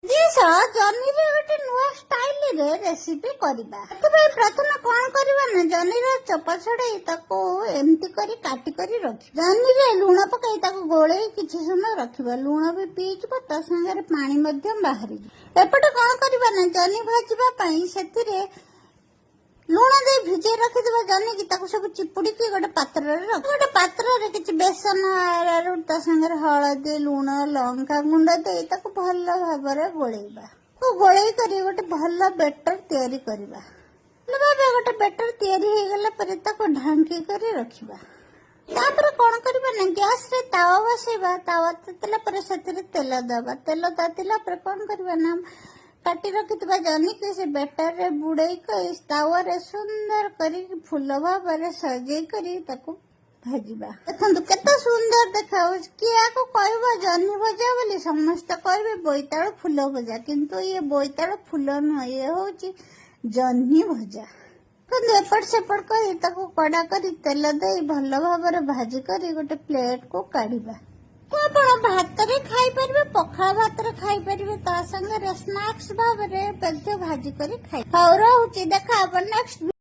जनी गोटे नुआ स्टाइल रे रेसिपी करबा प्रथम कौन करबा ना जनी चोपा छड़े एमती करी काटी करी रख जनी रे लुण पकई गोले किछि समय रखिबा लुण भी पीजब ता संगे पानी बाहरी एपटे कौन करबा ना जनी भाजबा पई सेतिरे लुण दे भिजे रखिदेबा जनी की सब चिपुड़ी की गोटे पात्र किसी बेसन ता संगे हलदी लुण लंका गुंड दे भल भाव गोलेबा गोले करी गोटे भल बेटर तैयारी करबा गोटे बेटर तैयारी हो गला पर ढांकी कर रखिबा तापर कौन करबा ना गैस रे तावा बसेबा तावा ततला पर सेतिरे तेल दबा तेल तातिला पर कौन करबा ना काटी रखिଥିବା जनी के से बेटर रे बुड़ई कई तावा रे सुंदर करी फूल भाव सजई करी ताको भाजीबा देखंतु केते सुंदर देखाउ किया को कहबा जनी भजा बोली समस्त कहबे बोईताळ फूल भजा किंतु ये बोईताळ फूल न ये होची जनी भजा कंदे एपट सेपट करी ताको कड़ा करी तेल देई भल भाव भाजी करी गोटे प्लेट को काढिबा आपण भात रे खाई परबे पखाळ भात रे खाई परबे ता संगे स्नैक्स भाव रे भाजी करी खाई और रहउची देखा अपन नेक्स्ट